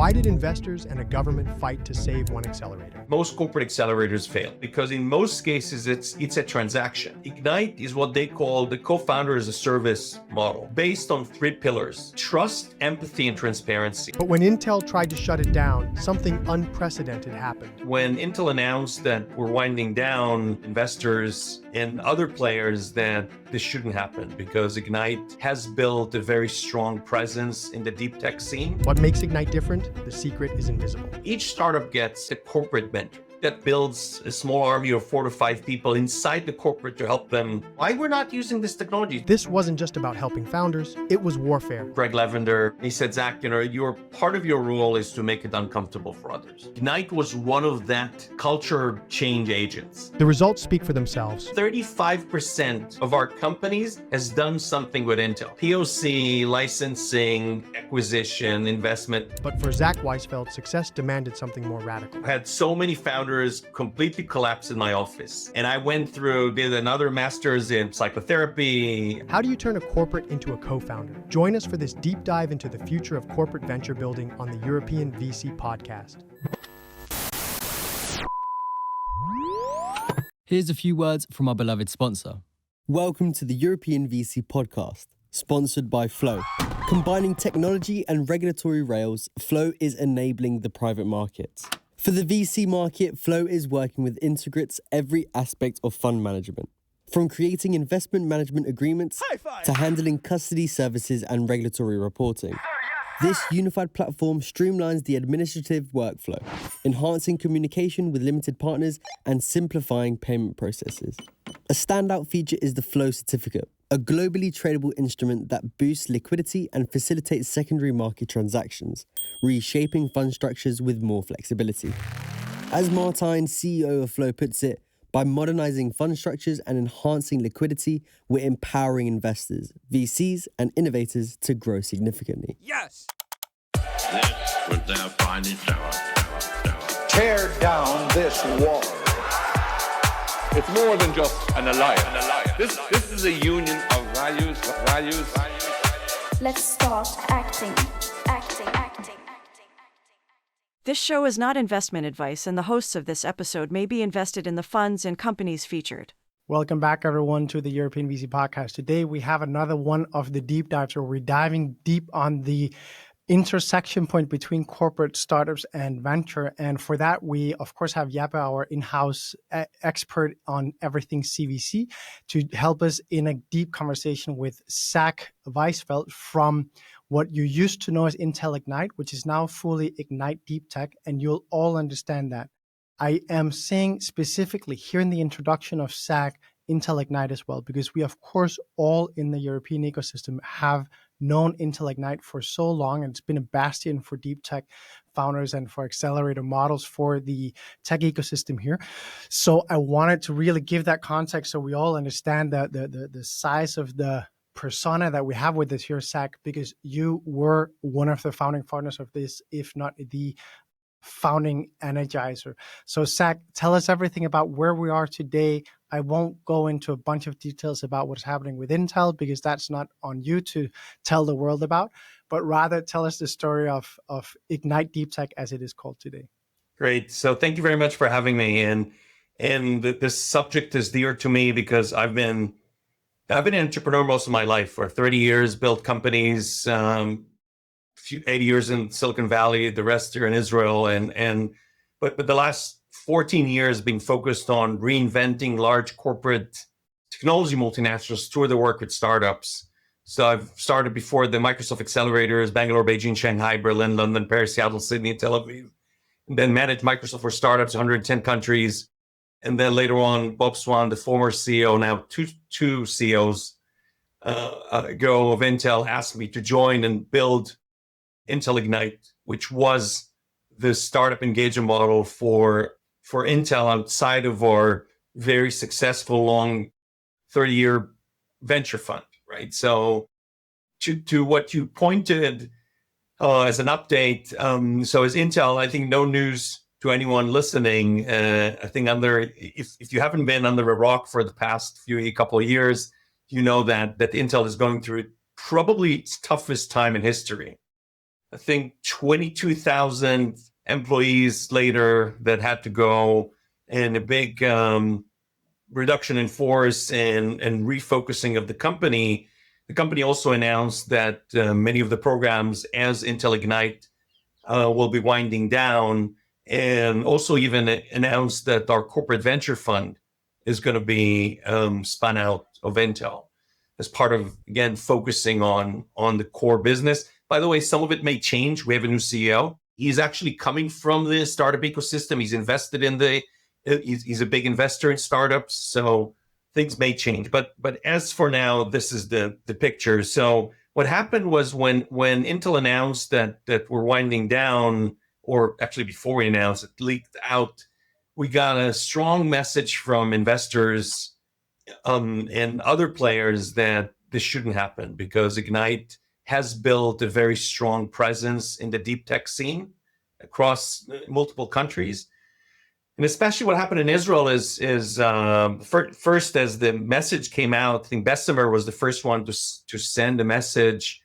Why did investors and a government fight to save one accelerator? Most corporate accelerators fail because in most cases it's a transaction. Ignite is what they call the co-founder as a service model based on 3 pillars: trust, empathy, and transparency. But when Intel tried to shut it down, something unprecedented happened. When Intel announced that we're winding down, investors and other players that this shouldn't happen because Ignite has built a very strong presence in the deep tech scene. What makes Ignite different? The secret is invisible. Each startup gets a corporate mentor that builds a small army of 4 to 5 people inside the corporate to help them. Why we're not using this technology? This wasn't just about helping founders, it was warfare. Greg Lavender, he said, Zack, your part of your role is to make it uncomfortable for others. Ignite was one of that culture change agents. The results speak for themselves. 35% of our companies has done something with Intel. POC, licensing, acquisition, investment. But for Zack Weisfeld, success demanded something more radical. I had so many founders completely collapse in my office. And I did another master's in psychotherapy. How do you turn a corporate into a co-founder? Join us for this deep dive into the future of corporate venture building on the European VC podcast. Here's a few words from our beloved sponsor. Welcome to the European VC podcast, sponsored by Flow. Combining technology and regulatory rails, Flow is enabling the private markets. For the VC market, Flow is working with integrates every aspect of fund management, from creating investment management agreements to handling custody services and regulatory reporting. This unified platform streamlines the administrative workflow, enhancing communication with limited partners and simplifying payment processes. A standout feature is the Flow Certificate, a globally tradable instrument that boosts liquidity and facilitates secondary market transactions, reshaping fund structures with more flexibility. As Martijn, CEO of Flow, puts it, by modernizing fund structures and enhancing liquidity, we're empowering investors, VCs, and innovators to grow significantly. Yes! This was their finest hour. Tear down this wall. It's more than just an alliance. This is a union of values. Let's start acting. This show is not investment advice, and the hosts of this episode may be invested in the funds and companies featured. Welcome back, everyone, to the European VC podcast. Today, we have another one of the deep dives where we're diving deep on the intersection point between corporate startups and venture. And for that, we, of course, have Jeppe, our in-house expert on everything CVC, to help us in a deep conversation with Zack Weisfeld from what you used to know as Intel Ignite, which is now fully Ignite Deep Tech, and you'll all understand that. I am saying specifically here in the introduction of Zack, Intel Ignite as well, because we, of course, all in the European ecosystem have known Intel Ignite for so long, and it's been a bastion for deep tech founders and for accelerator models for the tech ecosystem here. So I wanted to really give that context so we all understand the size of the persona that we have with this here, Zack, because you were one of the founding partners of this, if not the founding energizer. So Zack, tell us everything about where we are today. I won't go into a bunch of details about what's happening with Intel because that's not on you to tell the world about, but rather tell us the story of Ignite Deep Tech as it is called today. Great. So thank you very much for having me. And this subject is dear to me because I've been an entrepreneur most of my life. For 30 years, built companies, 80 years in Silicon Valley, the rest here in Israel. But the last 14 years being focused on reinventing large corporate technology multinationals through the work with startups. So I've started before the Microsoft Accelerators, Bangalore, Beijing, Shanghai, Berlin, London, Paris, Seattle, Sydney, and Tel Aviv. And then managed Microsoft for startups, 110 countries. And then later on, Bob Swan, the former CEO, now two CEOs ago of Intel, asked me to join and build Intel Ignite, which was the startup engagement model for Intel outside of our very successful long 30-year venture fund, right? So to what you pointed as an update, so as Intel, I think no news to anyone listening. I think if you haven't been under a rock for the past couple of years, you know that Intel is going through probably its toughest time in history. I think 22,000 employees later that had to go, and a big reduction in force and refocusing of the company. The company also announced that many of the programs as Intel Ignite will be winding down, and also even announced that our corporate venture fund is going to be spun out of Intel as part of, again, focusing on the core business. By the way, some of it may change. We have a new CEO. He's actually coming from the startup ecosystem. He's invested in he's a big investor in startups. So things may change. But as for now, this is the picture. So what happened was when Intel announced that we're winding down, or actually before we announced it, leaked out, we got a strong message from investors and other players that this shouldn't happen, because Ignite has built a very strong presence in the deep tech scene across multiple countries. And especially what happened in Israel is first, as the message came out, I think Bessemer was the first one to send a message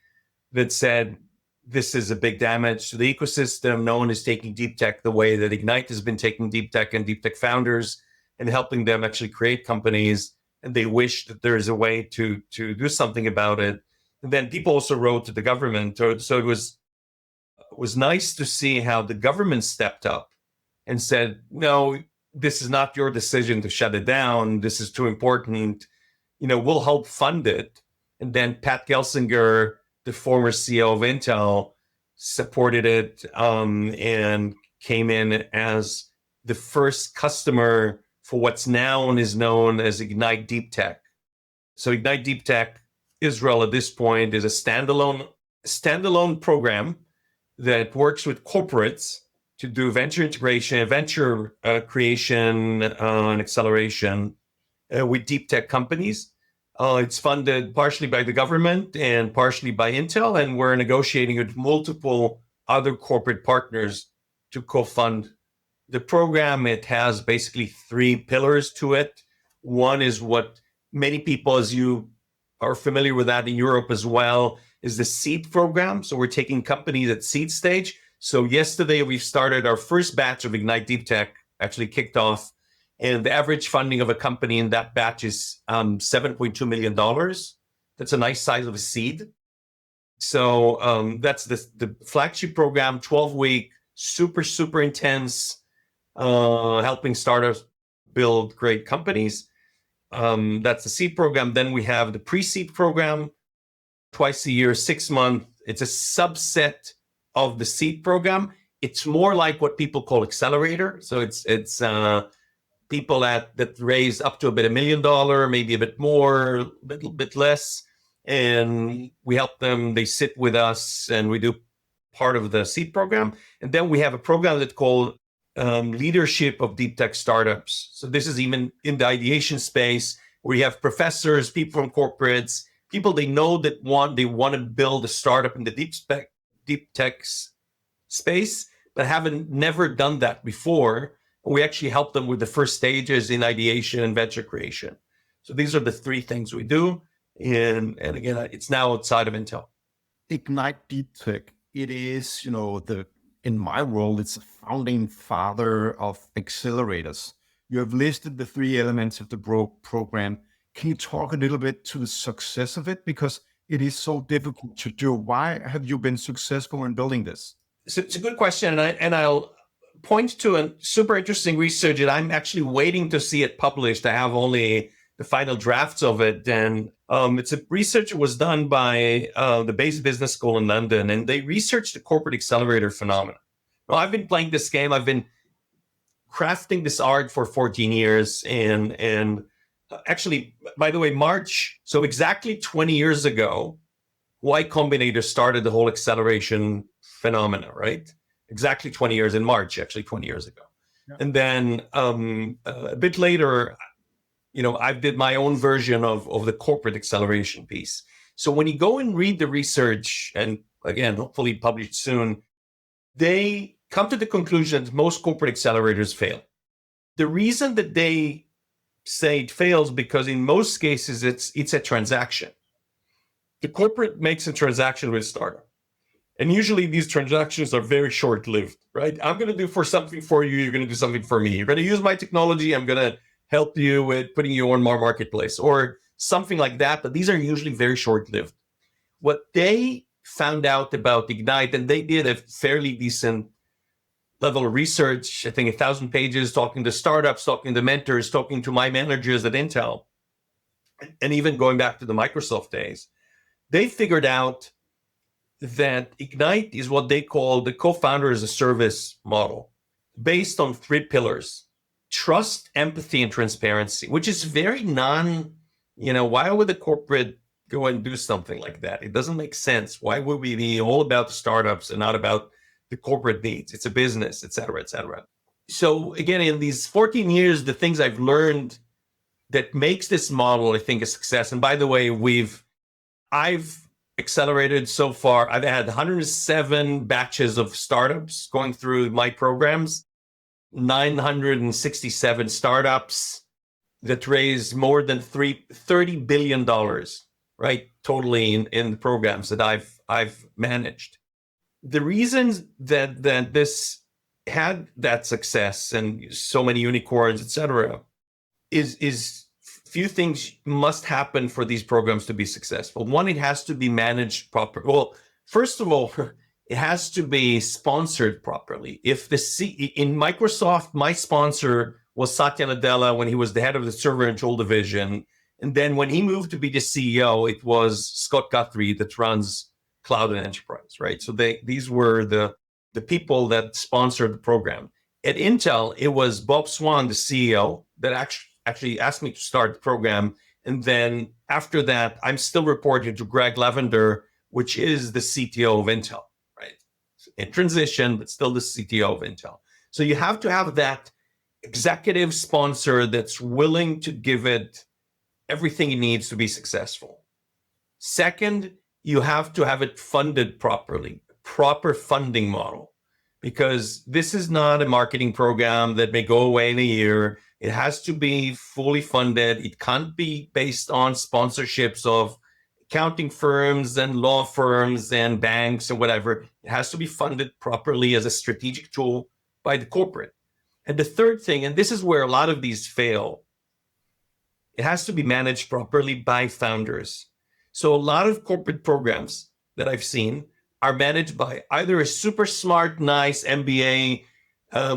that said, this is a big damage to the ecosystem. No one is taking deep tech the way that Ignite has been taking deep tech and deep tech founders and helping them actually create companies. And they wish that there is a way to do something about it. And then people also wrote to the government. So it was nice to see how the government stepped up and said, no, this is not your decision to shut it down. This is too important. We'll help fund it. And then Pat Gelsinger, the former CEO of Intel, supported it and came in as the first customer for what's now is known as Ignite Deep Tech. So Ignite Deep Tech Israel at this point is a standalone program that works with corporates to do venture integration, venture creation, and acceleration with deep tech companies. It's funded partially by the government and partially by Intel, and we're negotiating with multiple other corporate partners to co-fund the program. It has basically 3 pillars to it. One is what many people, as you are familiar with that in Europe as well, is the seed program. So we're taking companies at seed stage. So yesterday we started our first batch of Ignite Deep Tech, actually kicked off, and the average funding of a company in that batch is $7.2 million. That's a nice size of a seed. So that's the flagship program, 12-week, super intense, helping startups build great companies. That's the seed program. Then we have the pre-seed program, twice a year, 6 months. It's a subset of the seed program. It's more like what people call accelerator. So it's people that raise up to $1 million, maybe a bit more, a little bit less, and we help them. They sit with us, and we do part of the seed program. And then we have a program that's called Leadership of Deep Tech Startups. So this is even in the ideation space, where you have professors, people from corporates, people they know that they want to build a startup in the deep tech space, but never done that before. And we actually help them with the first stages in ideation and venture creation. So these are the 3 things we do. And again, it's now outside of Intel. Ignite Deep Tech, it is, in my world, it's a founding father of accelerators. You have listed the 3 elements of the program. Can you talk a little bit to the success of it? Because it is so difficult to do. Why have you been successful in building this? So it's a good question. And I'll point to a super interesting research that I'm actually waiting to see it published. I have only the final drafts of it. And it's a research that was done by the Base Business School in London, and they researched the corporate accelerator phenomenon. Well, I've been playing this game. I've been crafting this art for 14 years. And actually, by the way, so exactly 20 years ago, Y Combinator started the whole acceleration phenomena, right? Exactly 20 years in March, actually 20 years ago. Yeah. And then a bit later, I did my own version of the corporate acceleration piece. So when you go and read the research, and again, hopefully published soon, they come to the conclusion that most corporate accelerators fail. The reason that they say it fails, because in most cases, it's a transaction. The corporate makes a transaction with a startup. And usually these transactions are very short-lived, right? I'm going to do something for you. You're going to do something for me. You're going to use my technology. I'm going to help you with putting you on my marketplace or something like that. But these are usually very short-lived. What they found out about Ignite, and they did a fairly decent level of research, I think 1,000 pages, talking to startups, talking to mentors, talking to my managers at Intel, and even going back to the Microsoft days, they figured out that Ignite is what they call the co-founder as a service model based on 3 pillars: trust, empathy, and transparency, which is very why would the corporate go and do something like that? It doesn't make sense. Why would we be all about the startups and not about the corporate needs? It's a business, et cetera, et cetera. So again, in these 14 years, the things I've learned that makes this model, I think, a success. And by the way, I've accelerated so far. I've had 107 batches of startups going through my programs, 967 startups that raised more than $30 billion, right? Totally in the programs that I've managed. The reasons that this had that success and so many unicorns, et cetera, is few things must happen for these programs to be successful. One, it has to be managed properly. Well, first of all, it has to be sponsored properly. If in Microsoft, my sponsor was Satya Nadella when he was the head of the server and control division. And then when he moved to be the CEO, it was Scott Guthrie that runs Cloud and Enterprise, right? So these were the people that sponsored the program. At Intel, it was Bob Swan, the CEO, that actually asked me to start the program. And then after that, I'm still reporting to Greg Lavender, which is the CTO of Intel, right? In transition, but still the CTO of Intel. So you have to have that executive sponsor that's willing to give it everything it needs to be successful. Second, you have to have it funded properly, proper funding model, because this is not a marketing program that may go away in a year. It has to be fully funded. It can't be based on sponsorships of accounting firms and law firms and banks or whatever. It has to be funded properly as a strategic tool by the corporate. And the third thing, and this is where a lot of these fail, it has to be managed properly by founders. So a lot of corporate programs that I've seen are managed by either a super smart, nice MBA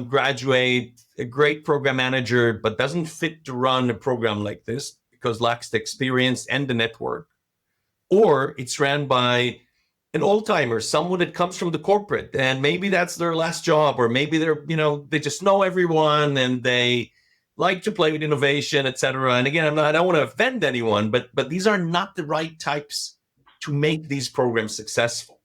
graduate, a great program manager, but doesn't fit to run a program like this because lacks the experience and the network. Or it's ran by an old-timer, someone that comes from the corporate, and maybe that's their last job, or maybe they just know everyone and they like to play with innovation, et cetera. And again, I don't want to offend anyone, but these are not the right types to make these programs successful.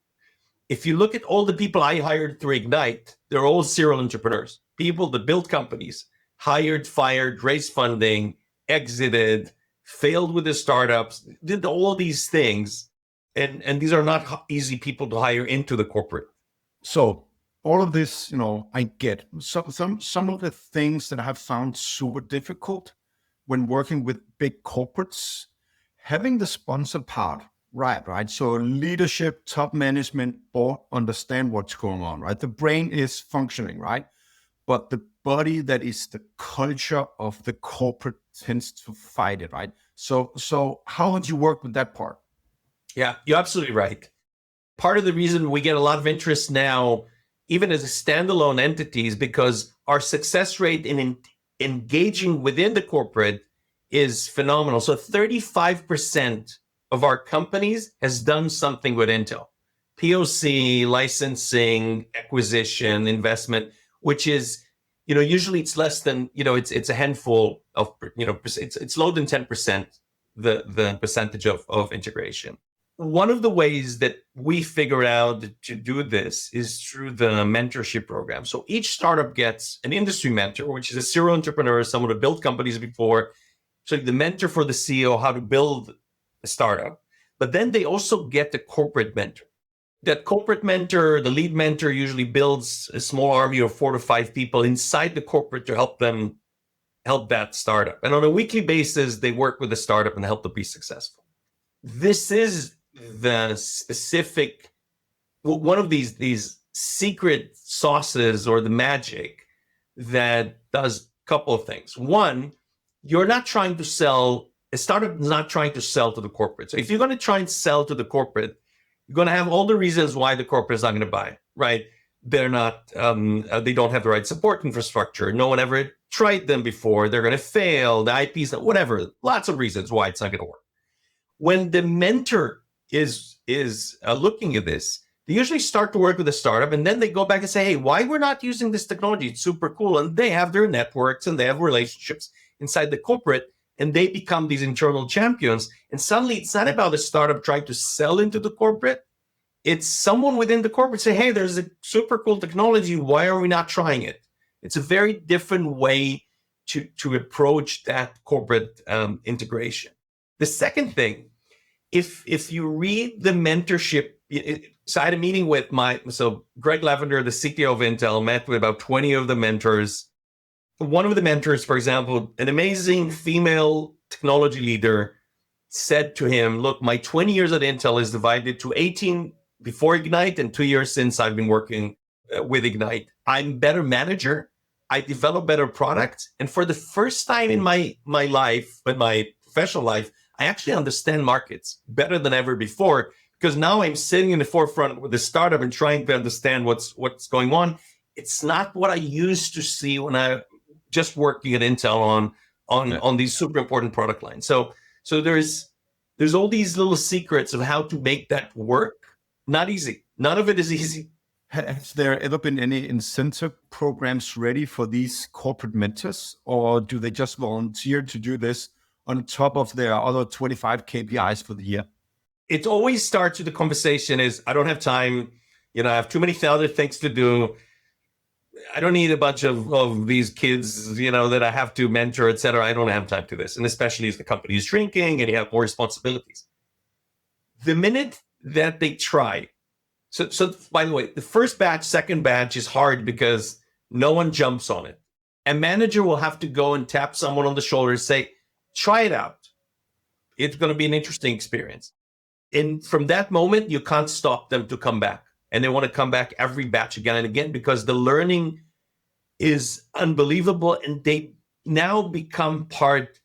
If you look at all the people I hired through Ignite, they're all serial entrepreneurs, people that built companies, hired, fired, raised funding, exited, failed with the startups, did all these things. And these are not easy people to hire into the corporate. So all of this, I get. Some of the things that I have found super difficult when working with big corporates, having the sponsor part, right? So leadership, top management, board understand what's going on, right? The brain is functioning, right? But the body that is the culture of the corporate tends to fight it, right? So how would you work with that part? Yeah, you're absolutely right. Part of the reason we get a lot of interest now, even as a standalone entity, is because our success rate in engaging within the corporate is phenomenal. So 35% of our companies has done something with Intel. POC, licensing, acquisition, investment, which is, usually it's less than, it's a handful of, it's lower than 10%, the percentage of integration. One of the ways that we figure out to do this is through the mentorship program. So each startup gets an industry mentor, which is a serial entrepreneur, someone who built companies before. So the mentor for the CEO, how to build a startup. But then they also get the corporate mentor. That corporate mentor, the lead mentor, usually builds a small army of 4 to 5 people inside the corporate to help that startup. And on a weekly basis, they work with the startup and help them be successful. This is the specific one of these secret sauces or the magic that does a couple of things. One, you're not trying to sell, a startup is not trying to sell to the corporate. So if you're going to try and sell to the corporate, you're going to have all the reasons why the corporate is not going to buy, right? They're not, they don't have the right support infrastructure. No one ever tried them before. They're going to fail. The IPs, whatever. Lots of reasons why it's not going to work. When the mentor is looking at this, they usually start to work with the startup, and then they go back and say, hey, why we're not using this technology? It's super cool. And they have their networks and they have relationships inside the corporate, and they become these internal champions. And suddenly it's not about the startup trying to sell into the corporate. It's someone within the corporate say, hey, there's a super cool technology. Why are we not trying it? It's a very different way to approach that corporate integration. The second thing, if you read the mentorship, so I had a meeting with Greg Lavender, the CTO of Intel, met with about 20 of the mentors. One of the mentors, for example, an amazing female technology leader, said to him, look, my 20 years at Intel is divided to 18 before Ignite and 2 years since I've been working with Ignite. I'm a better manager. I develop better products. And for the first time in my life, but my professional life, I actually understand markets better than ever before, because now I'm sitting in the forefront with the startup and trying to understand what's going on. It's not what I used to see when I just working at Intel on these super important product lines. So there's all these little secrets of how to make that work. Not easy. None of it is easy. Has there ever been any incentive programs ready for these corporate mentors, or do they just volunteer to do this on top of their other 25 KPIs for the year? It always starts with the conversation is, I don't have time. I have too many other things to do. I don't need a bunch of these kids, that I have to mentor, et cetera. I don't have time to this. And especially as the company is shrinking and you have more responsibilities. The minute that they try, so by the way, the first batch, second batch is hard because no one jumps on it. A manager will have to go and tap someone on the shoulder and say, try it out. It's going to be an interesting experience. And from that moment, you can't stop them to come back. And they want to come back every batch again and again because the learning is unbelievable. And they now become part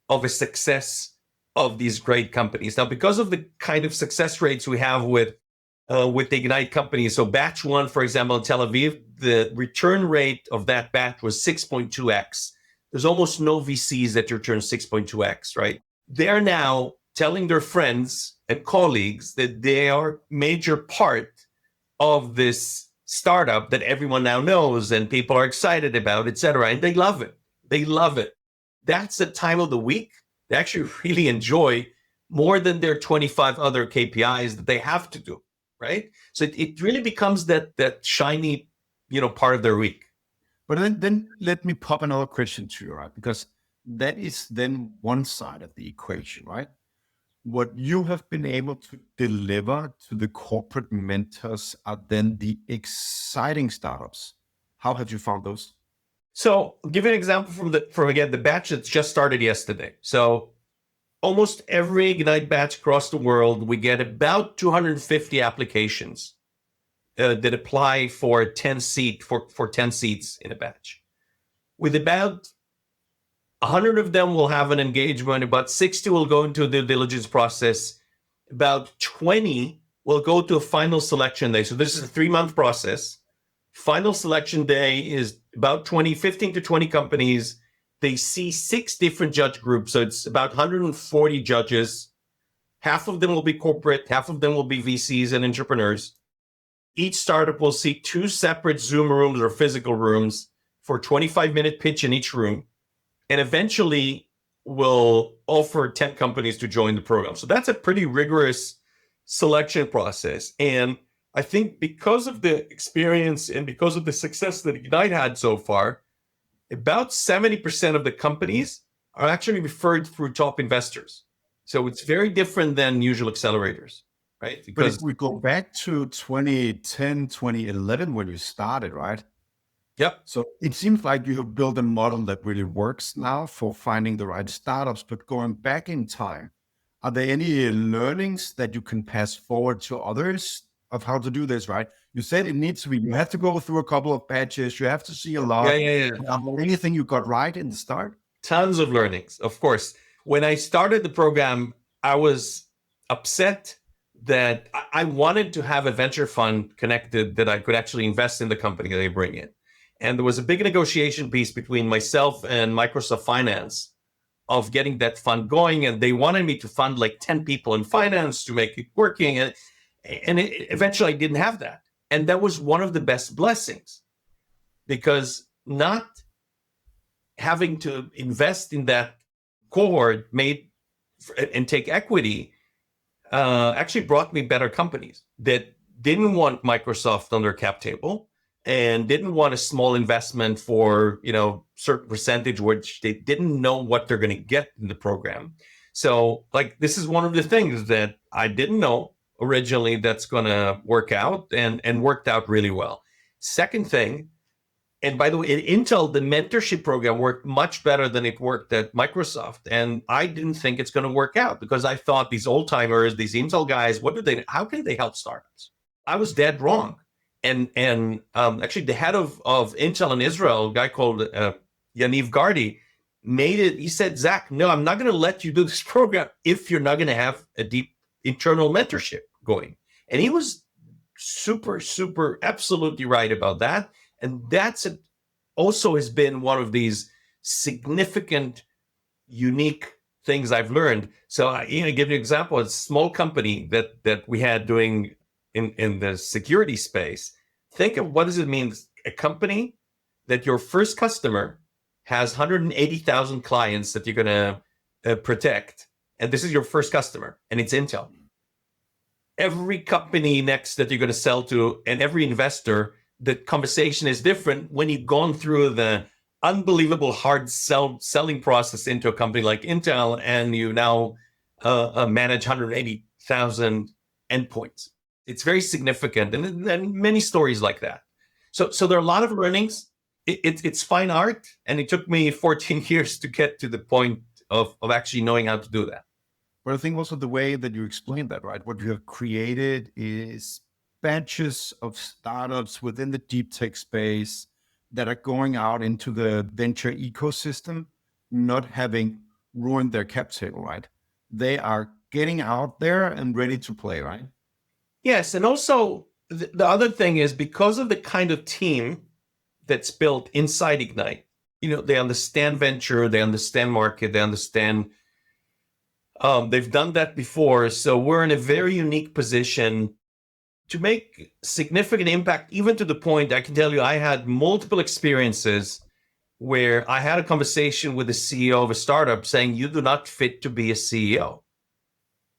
of a success of these great companies. Now, because of the kind of success rates we have with the Ignite companies, so batch one, for example, in Tel Aviv, the return rate of that batch was 6.2x. There's almost no VCs that return 6.2x, right? They're now telling their friends and colleagues that they are major part of this startup that everyone now knows and people are excited about, et cetera. And they love it. They love it. That's the time of the week they actually really enjoy more than their 25 other KPIs that they have to do, right? So it really becomes that shiny, part of their week. But then let me pop another question to you, right? Because that is then one side of the equation, right? What you have been able to deliver to the corporate mentors are then the exciting startups. How have you found those? So I'll give you an example from again, the batch that just started yesterday. So almost every Ignite batch across the world, we get about 250 applications that apply for 10 seats in a batch. With about 100 of them will have an engagement, about 60 will go into the diligence process, about 20 will go to a final selection day. So this is a 3-month process. Final selection day is about 15 to 20 companies. They see 6 different judge groups. So it's about 140 judges. Half of them will be corporate, half of them will be VCs and entrepreneurs. Each startup will see 2 separate Zoom rooms or physical rooms for a 25-minute pitch in each room. And eventually we'll offer 10 companies to join the program. So that's a pretty rigorous selection process. And I think because of the experience and because of the success that Ignite had so far, about 70% of the companies are actually referred through top investors. So it's very different than usual accelerators, right? Because if we go back to 2010, 2011, when you started, right? Yep. So it seems like you have built a model that really works now for finding the right startups. But going back in time, are there any learnings that you can pass forward to others of how to do this, right? You said it needs to be, you have to go through a couple of batches. You have to see a lot. Yeah. Anything you got right in the start? Tons of learnings, of course. When I started the program, I was upset that I wanted to have a venture fund connected that I could actually invest in the company they bring in. And there was a big negotiation piece between myself and Microsoft Finance of getting that fund going. And they wanted me to fund like 10 people in finance to make it working. And eventually I didn't have that. And that was one of the best blessings, because not having to invest in that cohort and take equity actually brought me better companies that didn't want Microsoft on their cap table and didn't want a small investment for, certain percentage, which they didn't know what they're going to get in the program. So like, this is one of the things that I didn't know originally that's going to work out, and worked out really well. Second thing, and by the way, at Intel, the mentorship program worked much better than it worked at Microsoft. And I didn't think it's going to work out, because I thought these old timers, these Intel guys, how can they help startups? I was dead wrong. And actually the head of Intel in Israel, a guy called Yaniv Gardi, he said, Zack, no, I'm not going to let you do this program if you're not going to have a deep internal mentorship going. And he was super, super, absolutely right about that. And also has been one of these significant, unique things I've learned. So I give you an example. It's a small company that we had doing in the security space. Think of what does it mean? A company that your first customer has 180,000 clients that you're going to protect. And this is your first customer, and it's Intel. Every company next that you're going to sell to, and every investor, the conversation is different when you've gone through the unbelievable hard selling process into a company like Intel, and you now manage 180,000 endpoints. It's very significant, and many stories like that. So there are a lot of learnings. It's fine art, and it took me 14 years to get to the point of actually knowing how to do that. But I think also the way that you explained that, right? What you have created is batches of startups within the deep tech space that are going out into the venture ecosystem, not having ruined their cap table, right? They are getting out there and ready to play, right? Yes. And also the other thing is, because of the kind of team that's built inside Ignite, they understand venture, they understand market, they understand, they've done that before. So we're in a very unique position to make significant impact, even to the point, I can tell you, I had multiple experiences where I had a conversation with the CEO of a startup saying, you do not fit to be a CEO.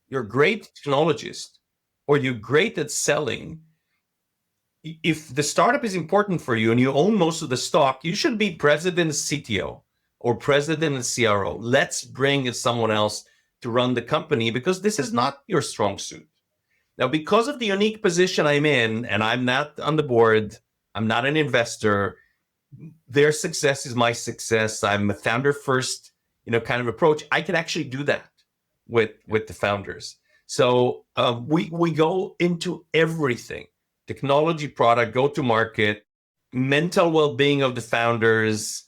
You're a great technologist, or you're great at selling. If the startup is important for you and you own most of the stock, you should be president and CTO or president and CRO. Let's bring someone else to run the company, because this is not your strong suit. Now, because of the unique position I'm in, and I'm not on the board, I'm not an investor, their success is my success. I'm a founder first, kind of approach. I can actually do that with the founders. So we go into everything: technology, product, go to market, mental well-being of the founders,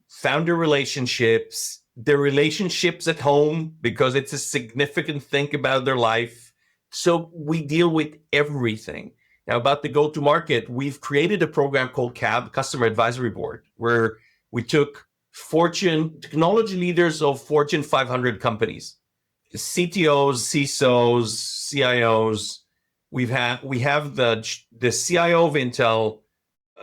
founder relationships, their relationships at home, because it's a significant thing about their life. So we deal with everything. Now, about the go-to-market, we've created a program called CAB, Customer Advisory Board, where we took technology leaders of Fortune 500 companies, CTOs, CISOs, CIOs. We have the CIO of Intel,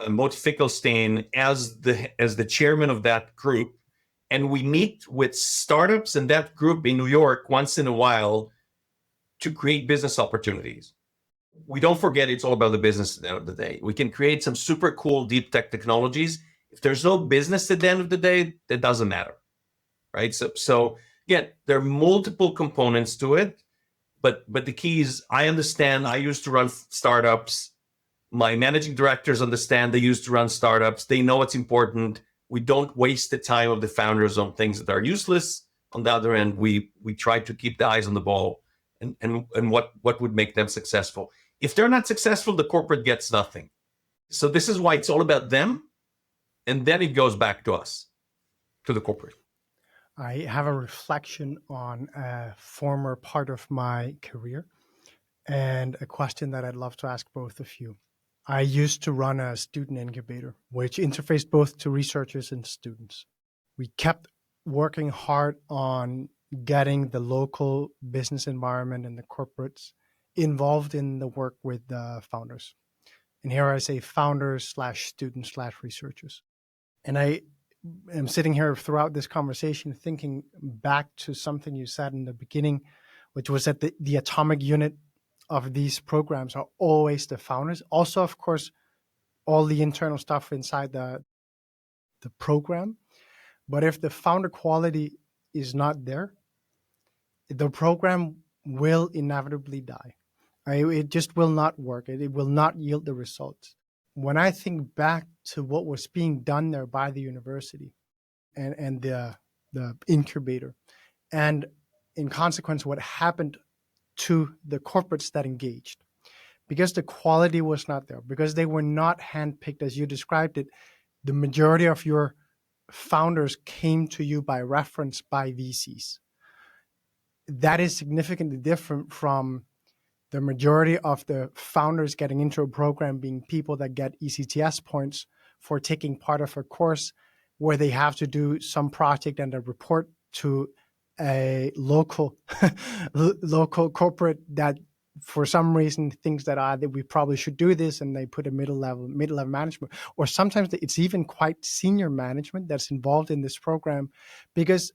Moti Finkelstein, as the chairman of that group, and we meet with startups in that group in New York once in a while to create business opportunities. We don't forget it's all about the business at the end of the day. We can create some super cool deep tech technologies. If there's no business at the end of the day, that doesn't matter, right? So again, there are multiple components to it, but the key is, I understand. I used to run startups. My managing directors understand. They used to run startups. They know what's important. We don't waste the time of the founders on things that are useless. On the other end, we try to keep the eyes on the ball and what would make them successful. If they're not successful, the corporate gets nothing. So this is why it's all about them. And then it goes back to us, to the corporate. I have a reflection on a former part of my career and a question that I'd love to ask both of you. I used to run a student incubator, which interfaced both to researchers and students. We kept working hard on getting the local business environment and the corporates involved in the work with the founders. And here I say founders / students / researchers. And I am sitting here throughout this conversation thinking back to something you said in the beginning, which was that the atomic unit of these programs are always the founders. Also, of course, all the internal stuff inside the program. But if the founder quality is not there, the program will inevitably die. It just will not work. It will not yield the results. When I think back to what was being done there by the university and the incubator, and in consequence, what happened to the corporates that engaged, because the quality was not there, because they were not handpicked as you described it, the majority of your founders came to you by reference by VCs. That is significantly different from the majority of the founders getting into a program being people that get ECTS points for taking part of a course where they have to do some project and a report to a local corporate that for some reason thinks that we probably should do this, and they put a mid-level management, or sometimes it's even quite senior management that's involved in this program, because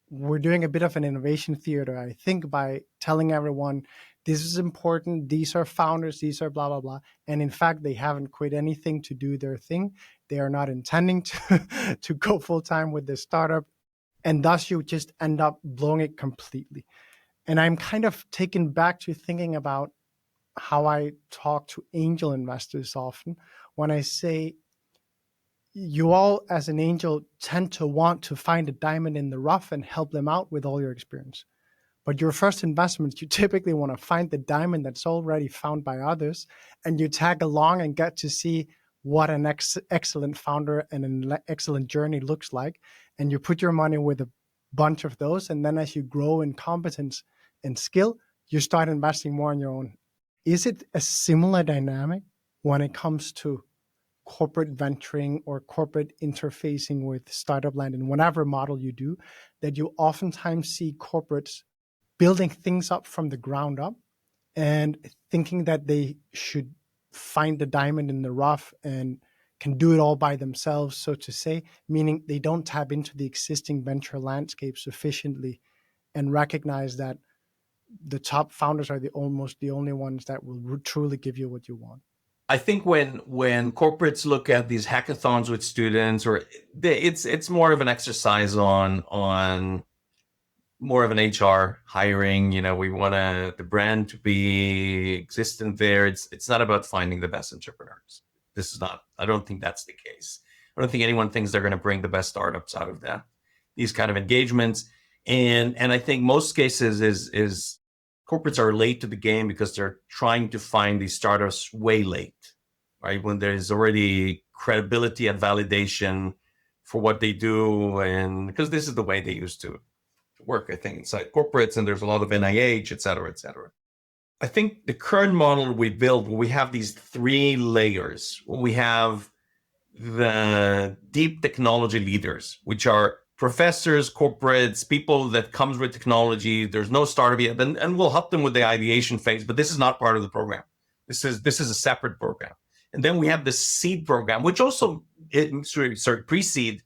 we're doing a bit of an innovation theater, I think, by telling everyone this is important, these are founders, these are blah, blah, blah. And in fact, they haven't quit anything to do their thing. They are not intending to go full-time with the startup. And thus you just end up blowing it completely. And I'm kind of taken back to thinking about how I talk to angel investors often when I say, you all as an angel tend to want to find a diamond in the rough and help them out with all your experience. But your first investments, you typically want to find the diamond that's already found by others, and you tag along and get to see what an excellent founder and an excellent journey looks like. And you put your money with a bunch of those. And then as you grow in competence and skill, you start investing more on your own. Is it a similar dynamic when it comes to corporate venturing or corporate interfacing with startup land in whatever model you do, that you oftentimes see corporates building things up from the ground up and thinking that they should find the diamond in the rough and can do it all by themselves, so to say, meaning they don't tap into the existing venture landscape sufficiently and recognize that the top founders are almost the only ones that will truly give you what you want? I think when corporates look at these hackathons with students, or it's more of an exercise on more of an HR hiring. We want the brand to be existent there. It's not about finding the best entrepreneurs. I don't think that's the case. I don't think anyone thinks they're going to bring the best startups out of these kind of engagements. And I think most cases is corporates are late to the game because they're trying to find these startups way late, right? When there's already credibility and validation for what they do. And because this is the way they used to work, I think, inside corporates, and there's a lot of NIH, et cetera, et cetera. I think the current model we build, we have these three layers. We have the deep technology leaders, which are professors, corporates, people that comes with technology. There's no startup yet, and we'll help them with the ideation phase, but this is not part of the program. This is a separate program. And then we have the seed program, which also, pre-seed.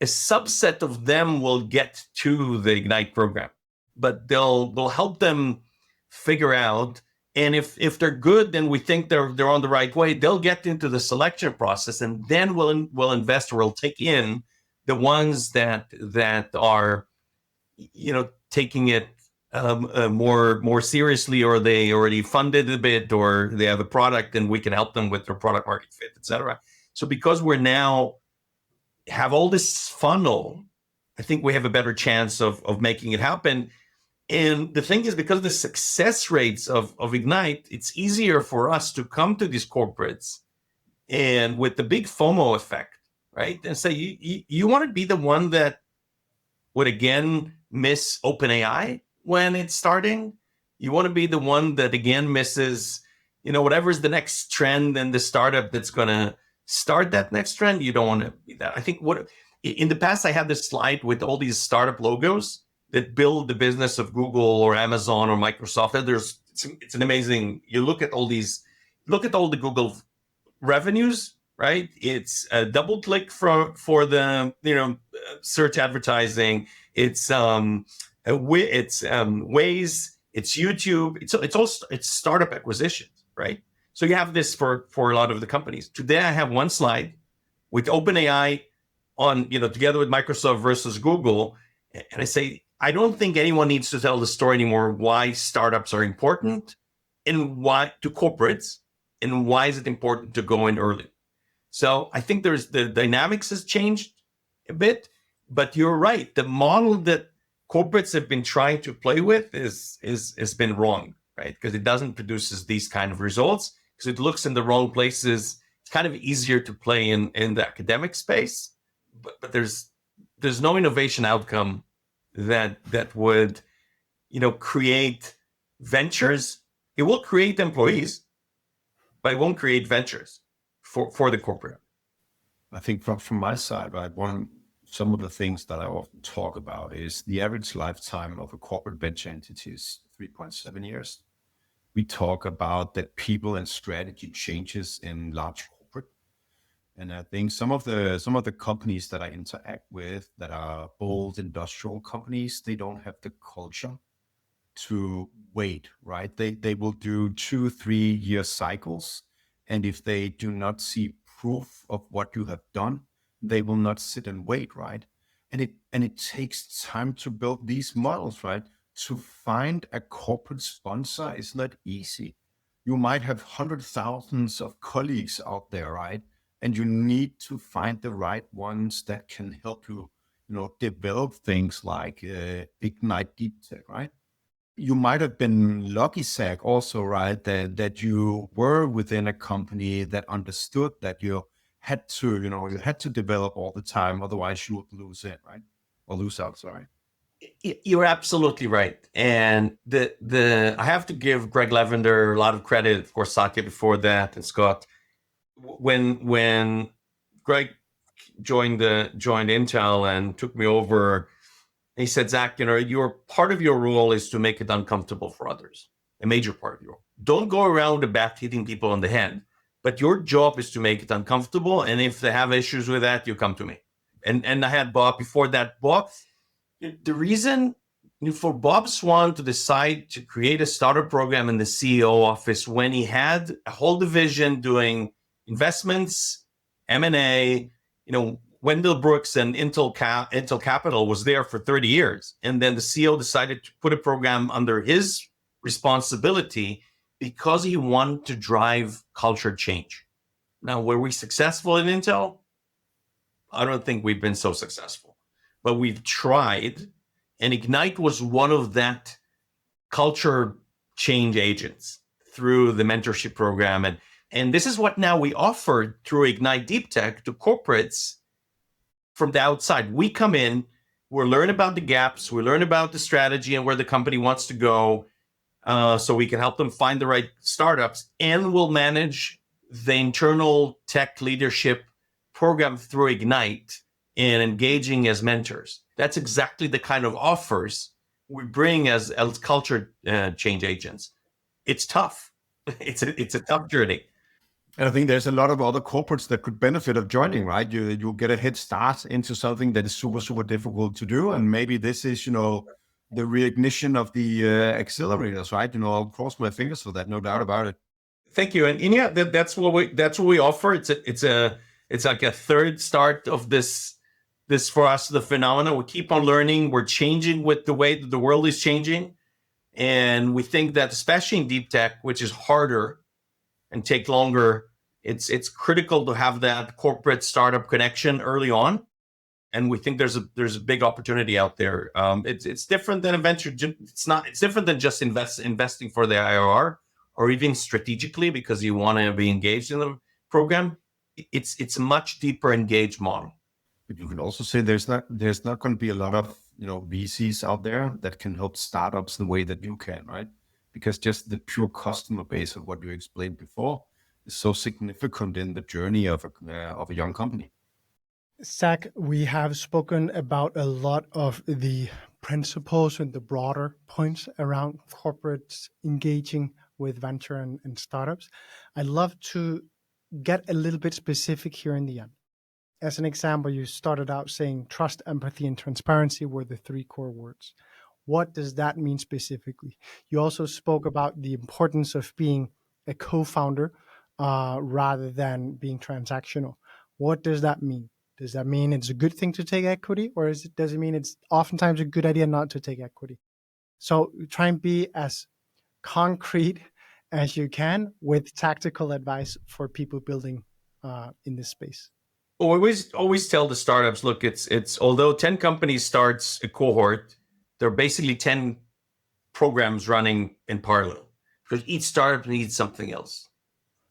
A subset of them will get to the Ignite program, but we'll help them figure out. And if they're good, then we think they're on the right way. They'll get into the selection process, and then we'll invest, or we'll take in the ones that are, taking it more seriously, or they already funded a bit, or they have a product, and we can help them with their product market fit, et cetera. So because we're now have all this funnel, I think we have a better chance of making it happen. And the thing is, because of the success rates of Ignite, it's easier for us to come to these corporates and with the big FOMO effect, right? And say, you want to be the one that would again miss OpenAI when it's starting. You want to be the one that again misses, whatever's the next trend and the startup that's going to start that next trend. You don't want to be that. I think in the past, I had this slide with all these startup logos that build the business of Google or Amazon or Microsoft. And it's an amazing, you look at all the Google revenues, right? It's a double click for the, search advertising. It's Waze, it's YouTube. It's startup acquisitions, right? So you have this for a lot of the companies. Today, I have one slide with OpenAI on, together with Microsoft versus Google. And I say, I don't think anyone needs to tell the story anymore why startups are important and why to corporates and why is it important to go in early. So I think the dynamics has changed a bit, but you're right. The model that corporates have been trying to play with has been wrong, right? Because it doesn't produce these kind of results because it looks in the wrong places. It's kind of easier to play in the academic space, but there's no innovation outcome that would, create ventures. It will create employees, but it won't create ventures for the corporate. I think from my side, right, some of the things that I often talk about is the average lifetime of a corporate venture entity is 3.7 years. We talk about that people and strategy changes in large corporate. And I think some of the companies that I interact with that are bold industrial companies, they don't have the culture to wait, right? They will do 2-3 year cycles. And if they do not see proof of what you have done, they will not sit and wait, right? And it takes time to build these models, right? To find a corporate sponsor is not easy. You might have hundreds of thousands of colleagues out there, right? And you need to find the right ones that can help you, develop things like Ignite Deep Tech, right? You might have been lucky, Zack, also, right? That you were within a company that understood that you had to develop all the time, otherwise you would lose it, right? Or lose out, sorry. You're absolutely right. And I have to give Greg Lavender a lot of credit, of course, Satya before that, and Scott. When Greg joined Intel and took me over, he said, Zack, your part of your role is to make it uncomfortable for others. A major part of your role. Don't go around the bat hitting people on the head, but your job is to make it uncomfortable. And if they have issues with that, you come to me. And I had Bob before that. Bob, the reason for Bob Swan to decide to create a startup program in the CEO office when he had a whole division doing investments, M&A, Wendell Brooks and Intel Capital was there for 30 years. And then the CEO decided to put a program under his responsibility because he wanted to drive culture change. Now, were we successful in Intel? I don't think we've been so successful, but we've tried. And Ignite was one of that culture change agents through the mentorship program. And this is what now we offer through Ignite Deep Tech to corporates from the outside. We come in, we learn about the gaps, we learn about the strategy and where the company wants to go, so we can help them find the right startups, and we'll manage the internal tech leadership program through Ignite and engaging as mentors. That's exactly the kind of offers we bring as culture change agents. It's tough. It's a tough journey. And I think there's a lot of other corporates that could benefit of joining, right? You'll get a head start into something that is super, super difficult to do. And maybe this is, the reignition of the accelerators, right? I'll cross my fingers for that, no doubt about it. Thank you. And yeah, that's what we offer. It's like a third start of this for us, the phenomenon. We keep on learning. We're changing with the way that the world is changing. And we think that especially in deep tech, which is harder and take longer, it's critical to have that corporate startup connection early on. and we think there's a big opportunity out there. It's different than a venture. It's different than just investing for the IRR or even strategically because you want to be engaged in the program. It's a much deeper engaged model. But you can also say there's not going to be a lot of VCs out there that can help startups the way that you can, right? Because just the pure customer base of what you explained before is so significant in the journey of a young company. Zack, we have spoken about a lot of the principles and the broader points around corporates engaging with venture and startups. I'd love to get a little bit specific here in the end. As an example, you started out saying trust, empathy, and transparency were the 3 core words. What does that mean specifically? You also spoke about the importance of being a co-founder rather than being transactional. What does that mean? Does that mean it's a good thing to take equity, or does it mean it's oftentimes a good idea not to take equity? So try and be as concrete as you can with tactical advice for people building in this space. Always tell the startups, look, it's although 10 companies starts a cohort, there are basically 10 programs running in parallel because each startup needs something else.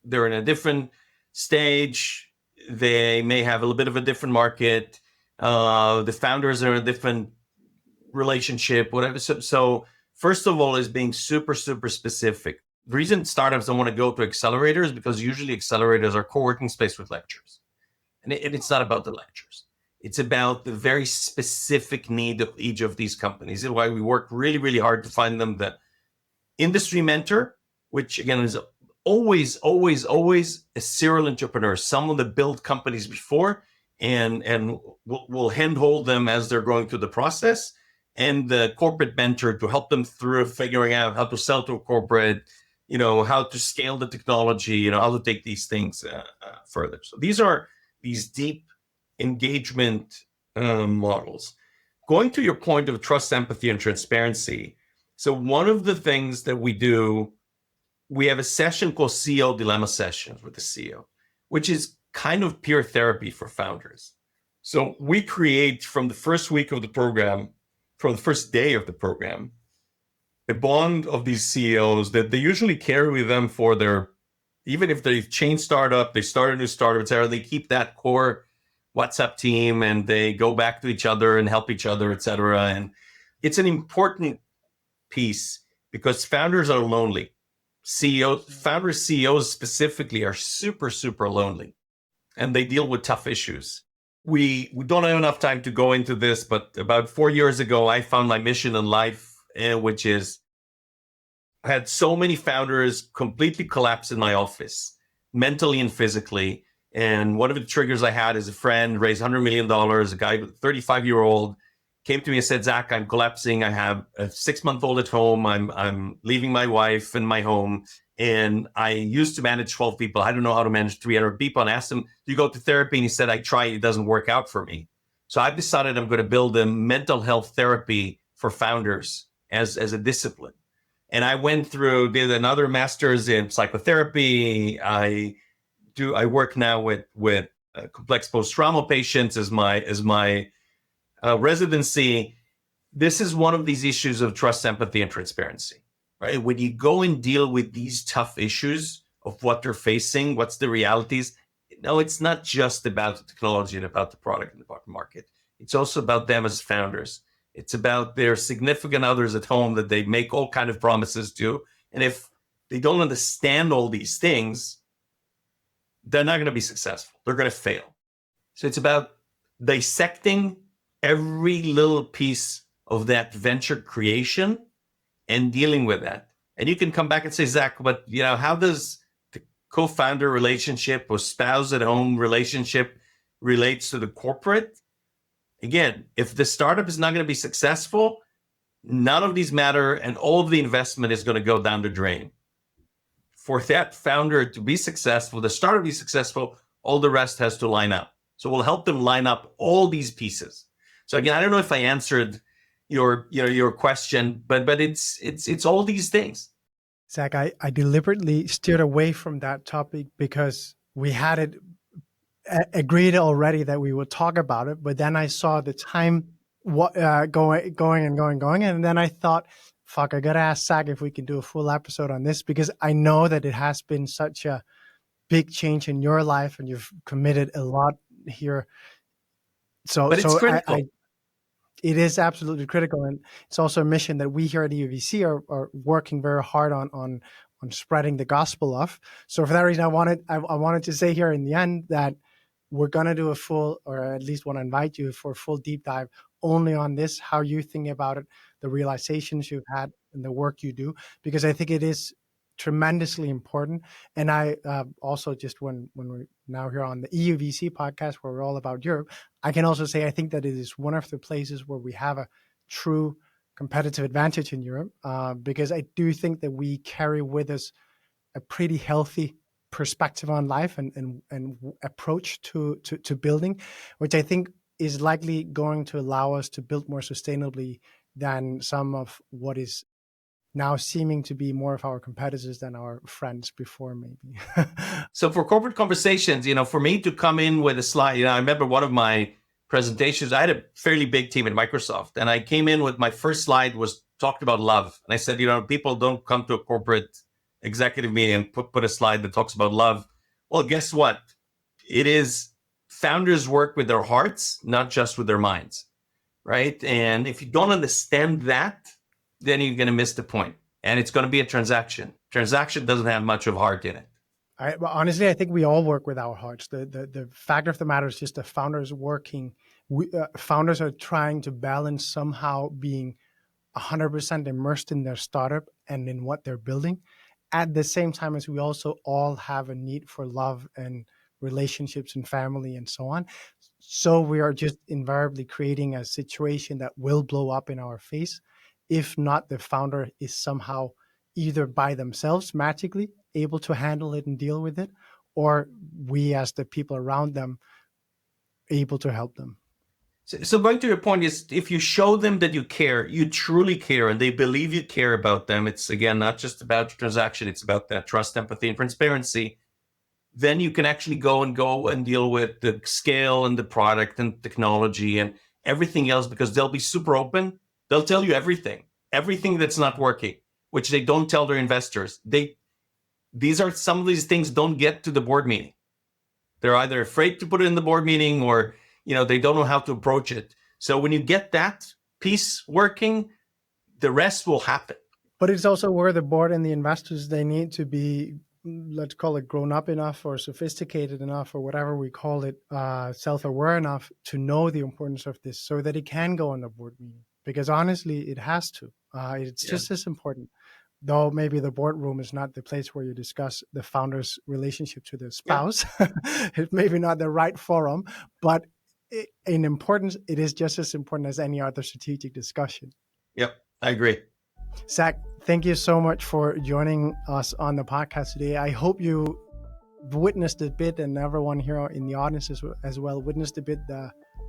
They're in a different stage. They may have a little bit of a different market. The founders are in a different relationship, whatever. So first of all is being super, super specific. The reason startups don't want to go to accelerators is because usually accelerators are co-working space with lectures. And it's not about the lectures. It's about the very specific need of each of these companies. This is why we work really, really hard to find them the industry mentor, which again is always a serial entrepreneur, someone that built companies before and will handhold them as they're going through the process, and the corporate mentor to help them through figuring out how to sell to a corporate, how to scale the technology, how to take these things further. So these are these deep engagement models. Going to your point of trust, empathy, and transparency. So one of the things that we do, we have a session called CEO Dilemma Sessions with the CEO, which is kind of peer therapy for founders. So we create from the first week of the program, from the first day of the program, a bond of these CEOs that they usually carry with them for even if they've changed startup, they start a new startup, etc., they keep that core WhatsApp team and they go back to each other and help each other, etc. And it's an important piece because founders are lonely. CEOs specifically are super, super lonely, and they deal with tough issues. We don't have enough time to go into this, but about 4 years ago, I found my mission in life, which is I had so many founders completely collapse in my office, mentally and physically. And one of the triggers I had is a friend raised $100 million, a guy, 35-year-old, came to me and said, Zack, I'm collapsing. I have a 6-month-old at home. I'm leaving my wife and my home. And I used to manage 12 people. I don't know how to manage 300 people. And I asked him, do you go to therapy? And he said, I try. It doesn't work out for me. So I've decided I'm going to build a mental health therapy for founders as a discipline. And I did another master's in psychotherapy. I work now with complex post-trauma patients as my residency. This is one of these issues of trust, empathy, and transparency, right? When you go and deal with these tough issues of what they're facing, what's the realities? No, it's not just about the technology and about the product and the market. It's also about them as founders. It's about their significant others at home that they make all kind of promises to. And if they don't understand all these things, they're not going to be successful. They're going to fail. So it's about dissecting every little piece of that venture creation and dealing with that. And you can come back and say, Zack, but how does the co-founder relationship or spouse at home relationship relates to the corporate? Again, if the startup is not going to be successful, none of these matter, and all of the investment is going to go down the drain. For that founder to be successful, the startup to be successful, all the rest has to line up. So we'll help them line up all these pieces. So again, I don't know if I answered your question, but it's all these things. Zack, I deliberately steered away from that topic because we had it agreed already that we would talk about it, but then I saw the time going, and then I thought, fuck, I gotta ask Zack if we can do a full episode on this, because I know that it has been such a big change in your life, and you've committed a lot here. But it's critical. It is absolutely critical, and it's also a mission that we here at EUVC are working very hard on spreading the gospel of. So for that reason, I wanted to say here in the end that we're gonna do a full, or at least want to invite you for a full deep dive only on this, how you think about it, the realizations you've had, and the work you do, because I think it is tremendously important. And I also, just when we're now here on the EUVC podcast, where we're all about Europe, I can also say I think that it is one of the places where we have a true competitive advantage in Europe, because I do think that we carry with us a pretty healthy perspective on life and approach to building, which I think is likely going to allow us to build more sustainably than some of what is now seeming to be more of our competitors than our friends before, maybe. So for corporate conversations, for me to come in with a slide, I remember one of my presentations, I had a fairly big team at Microsoft, and I came in with my first slide was talked about love. And I said, people don't come to a corporate executive meeting and put a slide that talks about love. Well, guess what? It is founders work with their hearts, not just with their minds, right? And if you don't understand that, then you're going to miss the point. And it's going to be a transaction. Transaction doesn't have much of heart in it. Well, honestly, I think we all work with our hearts. The fact of the matter is just the founders working. Founders are trying to balance somehow being 100% immersed in their startup and in what they're building, at the same time as we also all have a need for love and relationships and family and so on. So we are just invariably creating a situation that will blow up in our face if not the founder is somehow either by themselves magically able to handle it and deal with it, or we as the people around them able to help them. So going to your point is, if you show them that you care, you truly care, and they believe you care about them, it's again, not just about the transaction, it's about that trust, empathy, and transparency, then you can actually go and deal with the scale and the product and technology and everything else, because they'll be super open. They'll tell you everything that's not working, which they don't tell their investors. Some of these things don't get to the board meeting. They're either afraid to put it in the board meeting, or they don't know how to approach it. So when you get that piece working, the rest will happen. But it's also where the board and the investors, they need to be, let's call it, grown up enough or sophisticated enough or whatever we call it, self-aware enough to know the importance of this so that it can go on the board meeting. Because honestly, it has to. It's just as important. Though maybe the boardroom is not the place where you discuss the founder's relationship to their spouse. It's maybe not the right forum, but in importance, it is just as important as any other strategic discussion. Yep, I agree. Zack, thank you so much for joining us on the podcast today. I hope you witnessed a bit, and everyone here in the audience as well witnessed a bit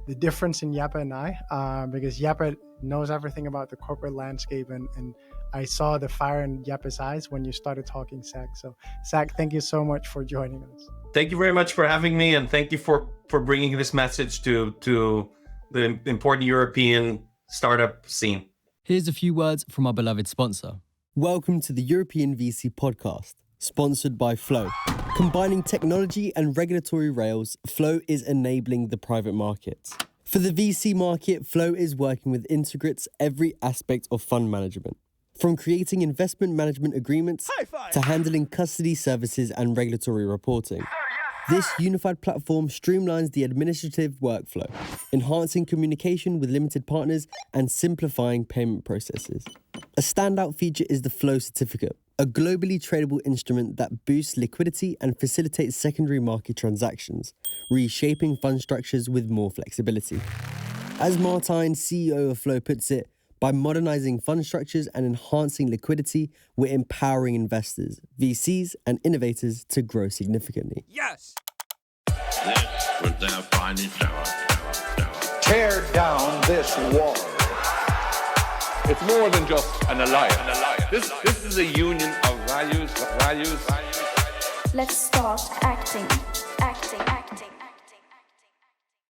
the difference in Jeppe and I, because Jeppe knows everything about the corporate landscape, and I saw the fire in Jeppe's eyes when you started talking, Zack. So, Zack, thank you so much for joining us. Thank you very much for having me, and thank you for bringing this message to the important European startup scene. Here's a few words from our beloved sponsor. Welcome to the European VC podcast, sponsored by Flow. Combining technology and regulatory rails, Flow is enabling the private markets. For the VC market, Flow is working with integrates every aspect of fund management, from creating investment management agreements to handling custody services and regulatory reporting. This unified platform streamlines the administrative workflow, enhancing communication with limited partners and simplifying payment processes. A standout feature is the Flow Certificate, a globally tradable instrument that boosts liquidity and facilitates secondary market transactions, reshaping fund structures with more flexibility. As Martijn, CEO of Flow, puts it, by modernizing fund structures and enhancing liquidity, we're empowering investors, VCs, and innovators to grow significantly. Yes! This was their finest hour. Tear down this wall. It's more than just an alliance. This is a union of values. Let's start acting.